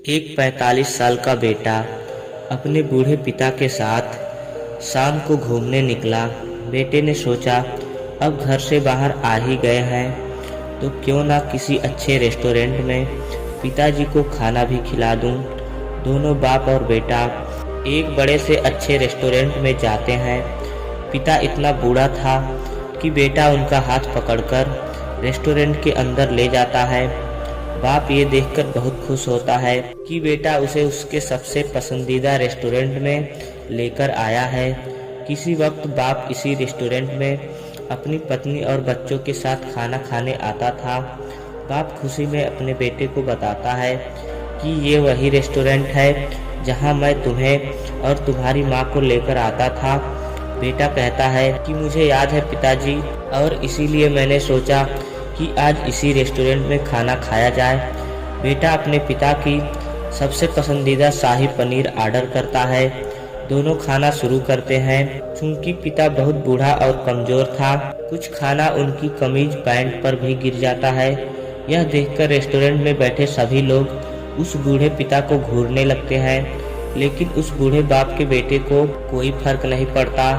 एक 45 साल का बेटा अपने बूढ़े पिता के साथ शाम को घूमने निकला। बेटे ने सोचा, अब घर से बाहर आ ही गए हैं तो क्यों ना किसी अच्छे रेस्टोरेंट में पिताजी को खाना भी खिला दूं। दोनों बाप और बेटा एक बड़े से अच्छे रेस्टोरेंट में जाते हैं। पिता इतना बूढ़ा था कि बेटा उनका हाथ पकड़कर रेस्टोरेंट के अंदर ले जाता है। बाप ये देखकर बहुत खुश होता है कि बेटा उसे उसके सबसे पसंदीदा रेस्टोरेंट में लेकर आया है। किसी वक्त बाप इसी रेस्टोरेंट में अपनी पत्नी और बच्चों के साथ खाना खाने आता था। बाप खुशी में अपने बेटे को बताता है कि ये वही रेस्टोरेंट है जहां मैं तुम्हें और तुम्हारी माँ को लेकर आता था। बेटा कहता है कि मुझे याद है पिताजी, और इसीलिए मैंने सोचा कि आज इसी रेस्टोरेंट में खाना खाया जाए। बेटा अपने पिता की सबसे पसंदीदा शाही पनीर ऑर्डर करता है। दोनों खाना शुरू करते हैं। चूंकि पिता बहुत बूढ़ा और कमज़ोर था, कुछ खाना उनकी कमीज पैंट पर भी गिर जाता है। यह देखकर रेस्टोरेंट में बैठे सभी लोग उस बूढ़े पिता को घूरने लगते हैं, लेकिन उस बूढ़े बाप के बेटे को कोई फर्क नहीं पड़ता।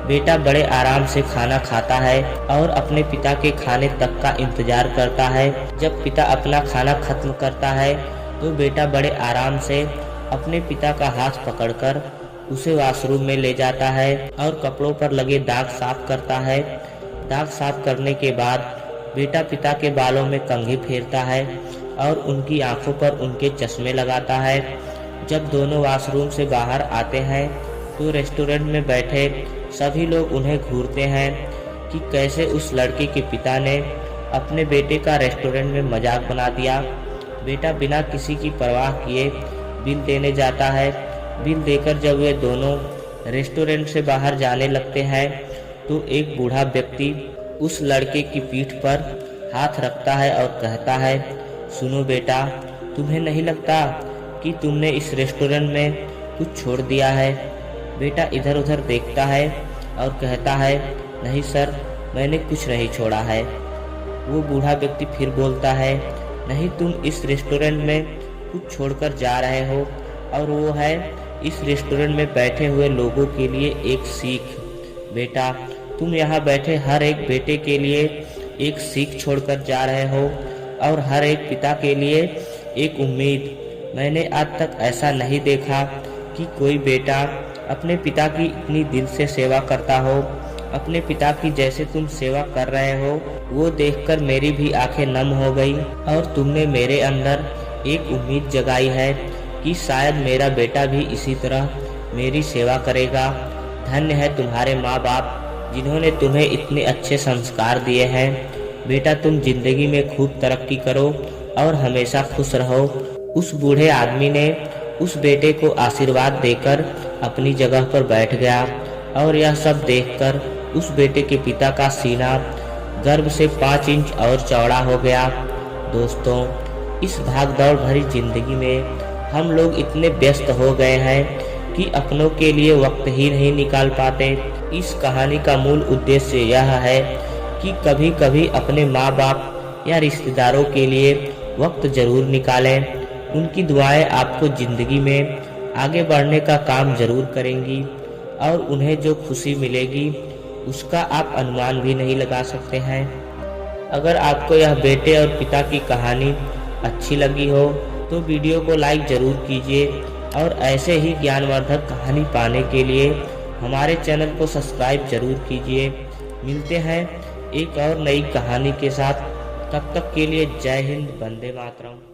बेटा बड़े आराम से खाना खाता है और अपने पिता के खाने तक का इंतजार करता है। जब पिता अपना खाना खत्म करता है तो बेटा बड़े आराम से अपने पिता का हाथ पकड़कर उसे वॉशरूम में ले जाता है और कपड़ों पर लगे दाग साफ करता है। दाग साफ करने के बाद बेटा पिता के बालों में कंघी फेरता है और उनकी आंखों पर उनके चश्मे लगाता है। जब दोनों वॉशरूम से बाहर आते हैं तो रेस्टोरेंट में बैठे सभी लोग उन्हें घूरते हैं कि कैसे उस लड़के के पिता ने अपने बेटे का रेस्टोरेंट में मजाक बना दिया। बेटा बिना किसी की परवाह किए बिल देने जाता है। बिल देकर जब वे दोनों रेस्टोरेंट से बाहर जाने लगते हैं तो एक बूढ़ा व्यक्ति उस लड़के की पीठ पर हाथ रखता है और कहता है, सुनो बेटा, तुम्हें नहीं लगता कि तुमने इस रेस्टोरेंट में कुछ छोड़ दिया है? बेटा इधर उधर देखता है और कहता है, नहीं सर, मैंने कुछ नहीं छोड़ा है। वो बूढ़ा व्यक्ति फिर बोलता है, नहीं, तुम इस रेस्टोरेंट में कुछ छोड़कर जा रहे हो, और वो है इस रेस्टोरेंट में बैठे हुए लोगों के लिए एक सीख। बेटा, तुम यहाँ बैठे हर एक बेटे के लिए एक सीख छोड़कर जा रहे हो और हर एक पिता के लिए एक उम्मीद। मैंने आज तक ऐसा नहीं देखा कि कोई बेटा अपने पिता की इतनी दिल से सेवा करता हो। अपने पिता की जैसे तुम सेवा कर रहे हो, वो देखकर मेरी भी आंखें नम हो गई और तुमने मेरे अंदर एक उम्मीद जगाई है कि शायद मेरा बेटा भी इसी तरह मेरी सेवा करेगा। धन्य है तुम्हारे माँ बाप जिन्होंने तुम्हें इतने अच्छे संस्कार दिए हैं। बेटा, तुम जिंदगी में खूब तरक्की करो और हमेशा खुश रहो। उस बूढ़े आदमी ने उस बेटे को आशीर्वाद देकर अपनी जगह पर बैठ गया और यह सब देखकर उस बेटे के पिता का सीना गर्व से 5 इंच और चौड़ा हो गया। दोस्तों, इस भागदौड़ भरी जिंदगी में हम लोग इतने व्यस्त हो गए हैं कि अपनों के लिए वक्त ही नहीं निकाल पाते। इस कहानी का मूल उद्देश्य यह है कि कभी कभी अपने माँ बाप या रिश्तेदारों के लिए वक्त जरूर निकालें। उनकी दुआएं आपको जिंदगी में आगे बढ़ने का काम जरूर करेंगी और उन्हें जो खुशी मिलेगी उसका आप अनुमान भी नहीं लगा सकते हैं। अगर आपको यह बेटे और पिता की कहानी अच्छी लगी हो तो वीडियो को लाइक ज़रूर कीजिए और ऐसे ही ज्ञानवर्धक कहानी पाने के लिए हमारे चैनल को सब्सक्राइब जरूर कीजिए। मिलते हैं एक और नई कहानी के साथ। तब तक के लिए जय हिंद, वंदे मातरम।